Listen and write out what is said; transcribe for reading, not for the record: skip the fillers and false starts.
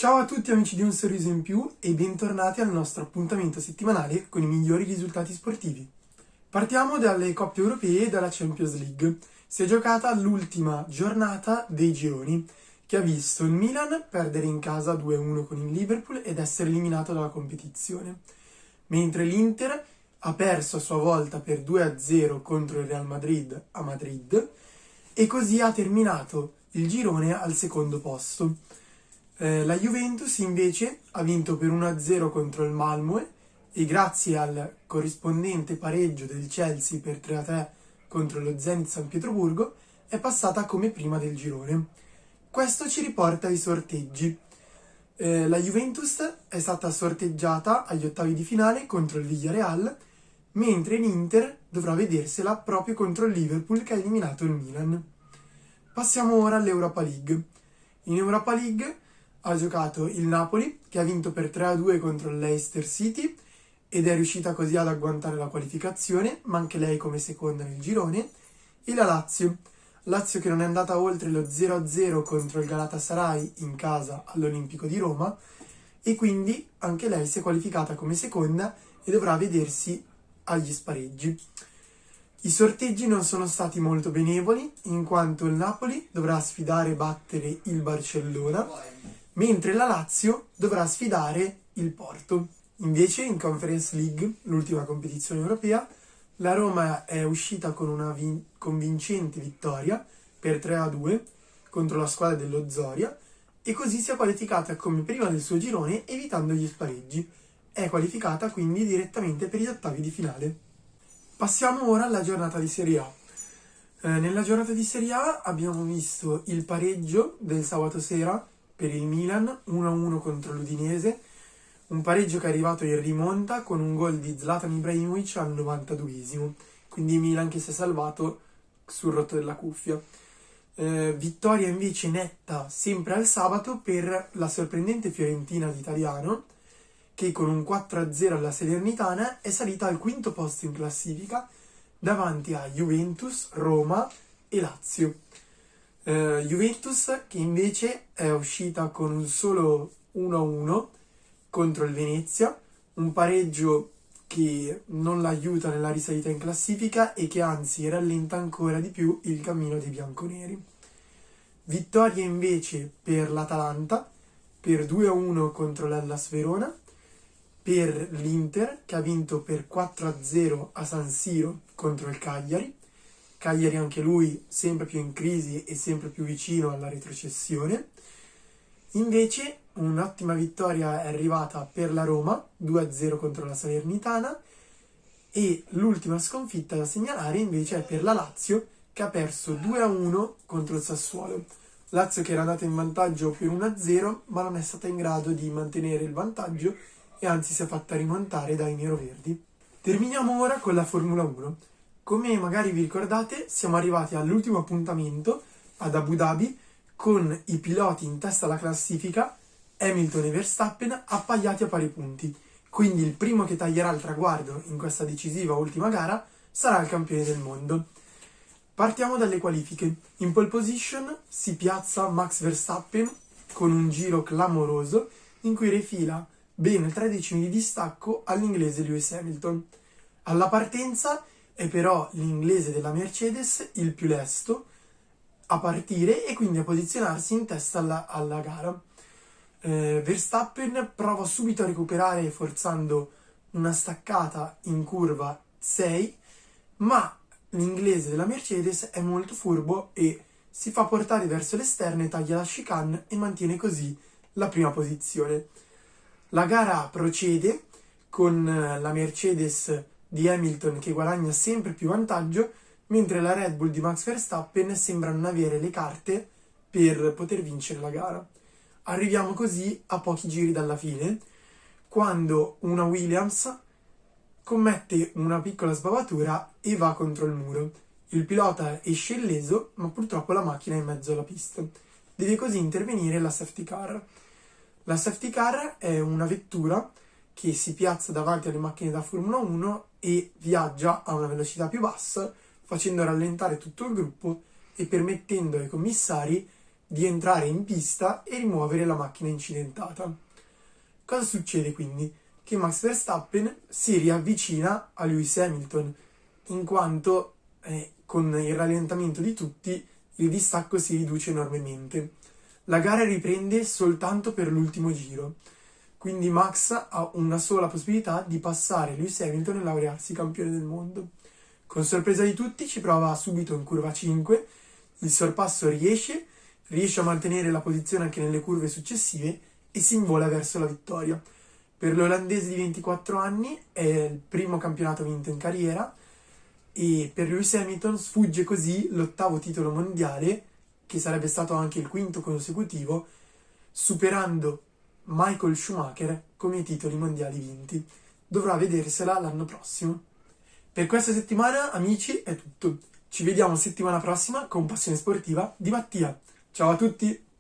Ciao a tutti amici di Un Sorriso in Più e bentornati al nostro appuntamento settimanale con i migliori risultati sportivi. Partiamo dalle coppe europee e dalla Champions League. Si è giocata l'ultima giornata dei gironi, che ha visto il Milan perdere in casa 2-1 con il Liverpool ed essere eliminato dalla competizione, mentre l'Inter ha perso a sua volta per 2-0 contro il Real Madrid a Madrid e così ha terminato il girone al secondo posto. La Juventus invece ha vinto per 1-0 contro il Malmö e grazie al corrispondente pareggio del Chelsea per 3-3 contro lo Zenit San Pietroburgo è passata come prima del girone. Questo ci riporta ai sorteggi. La Juventus è stata sorteggiata agli ottavi di finale contro il Villarreal, mentre l'Inter dovrà vedersela proprio contro il Liverpool che ha eliminato il Milan. Passiamo ora all'Europa League. In Europa League ha giocato il Napoli, che ha vinto per 3-2 contro il Leicester City ed è riuscita così ad agguantare la qualificazione, ma anche lei come seconda nel girone, e la Lazio che non è andata oltre lo 0-0 contro il Galatasaray in casa all'Olimpico di Roma e quindi anche lei si è qualificata come seconda e dovrà vedersi agli spareggi. I sorteggi non sono stati molto benevoli, in quanto il Napoli dovrà sfidare e battere il Barcellona, mentre la Lazio dovrà sfidare il Porto. Invece in Conference League, l'ultima competizione europea, la Roma è uscita con una convincente vittoria per 3-2 contro la squadra dello Zoria e così si è qualificata come prima del suo girone evitando gli spareggi. È qualificata quindi direttamente per gli ottavi di finale. Passiamo ora alla giornata di Serie A. Nella giornata di Serie A abbiamo visto il pareggio del sabato sera per il Milan 1-1 contro l'Udinese, un pareggio che è arrivato in rimonta con un gol di Zlatan Ibrahimovic al 92esimo, quindi Milan che si è salvato sul rotto della cuffia. Vittoria invece netta sempre al sabato per la sorprendente Fiorentina di Italiano, che con un 4-0 alla Salernitana è salita al quinto posto in classifica davanti a Juventus, Roma e Lazio. Juventus che invece è uscita con un solo 1-1 contro il Venezia, un pareggio che non l'aiuta nella risalita in classifica e che anzi rallenta ancora di più il cammino dei bianconeri. Vittoria invece per l'Atalanta per 2-1 contro l'Hellas Verona, per l'Inter che ha vinto per 4-0 a San Siro contro il Cagliari anche lui sempre più in crisi e sempre più vicino alla retrocessione. Invece un'ottima vittoria è arrivata per la Roma 2-0 contro la Salernitana e l'ultima sconfitta da segnalare invece è per la Lazio che ha perso 2-1 contro il Sassuolo. Lazio che era andata in vantaggio per 1-0 ma non è stata in grado di mantenere il vantaggio e anzi si è fatta rimontare dai neroverdi. Terminiamo ora con la Formula 1. Come magari vi ricordate, siamo arrivati all'ultimo appuntamento ad Abu Dhabi con i piloti in testa alla classifica, Hamilton e Verstappen, appaiati a pari punti. Quindi il primo che taglierà il traguardo in questa decisiva ultima gara sarà il campione del mondo. Partiamo dalle qualifiche. In pole position si piazza Max Verstappen con un giro clamoroso in cui refila ben 3 decimi di distacco all'inglese Lewis Hamilton. Alla partenza è però l'inglese della Mercedes il più lesto a partire e quindi a posizionarsi in testa alla gara. Verstappen prova subito a recuperare forzando una staccata in curva 6, ma l'inglese della Mercedes è molto furbo e si fa portare verso l'esterno e taglia la chicane e mantiene così la prima posizione. La gara procede con la Mercedes di Hamilton che guadagna sempre più vantaggio, mentre la Red Bull di Max Verstappen sembra non avere le carte per poter vincere la gara. Arriviamo così a pochi giri dalla fine, quando una Williams commette una piccola sbavatura e va contro il muro. Il pilota esce illeso, ma purtroppo la macchina è in mezzo alla pista. Deve così intervenire la safety car. La safety car è una vettura che si piazza davanti alle macchine da Formula 1 e viaggia a una velocità più bassa, facendo rallentare tutto il gruppo e permettendo ai commissari di entrare in pista e rimuovere la macchina incidentata. Cosa succede quindi? Che Max Verstappen si riavvicina a Lewis Hamilton, in quanto con il rallentamento di tutti il distacco si riduce enormemente. La gara riprende soltanto per l'ultimo giro, quindi Max ha una sola possibilità di passare Lewis Hamilton e laurearsi campione del mondo. Con sorpresa di tutti ci prova subito in curva 5, il sorpasso riesce a mantenere la posizione anche nelle curve successive e si invola verso la vittoria. Per l'olandese di 24 anni è il primo campionato vinto in carriera e per Lewis Hamilton sfugge così l'8º titolo mondiale, che sarebbe stato anche il 5º consecutivo, superando Michael Schumacher come i titoli mondiali vinti. Dovrà vedersela l'anno prossimo. Per questa settimana, amici, è tutto. Ci vediamo settimana prossima con Passione Sportiva di Mattia. Ciao a tutti!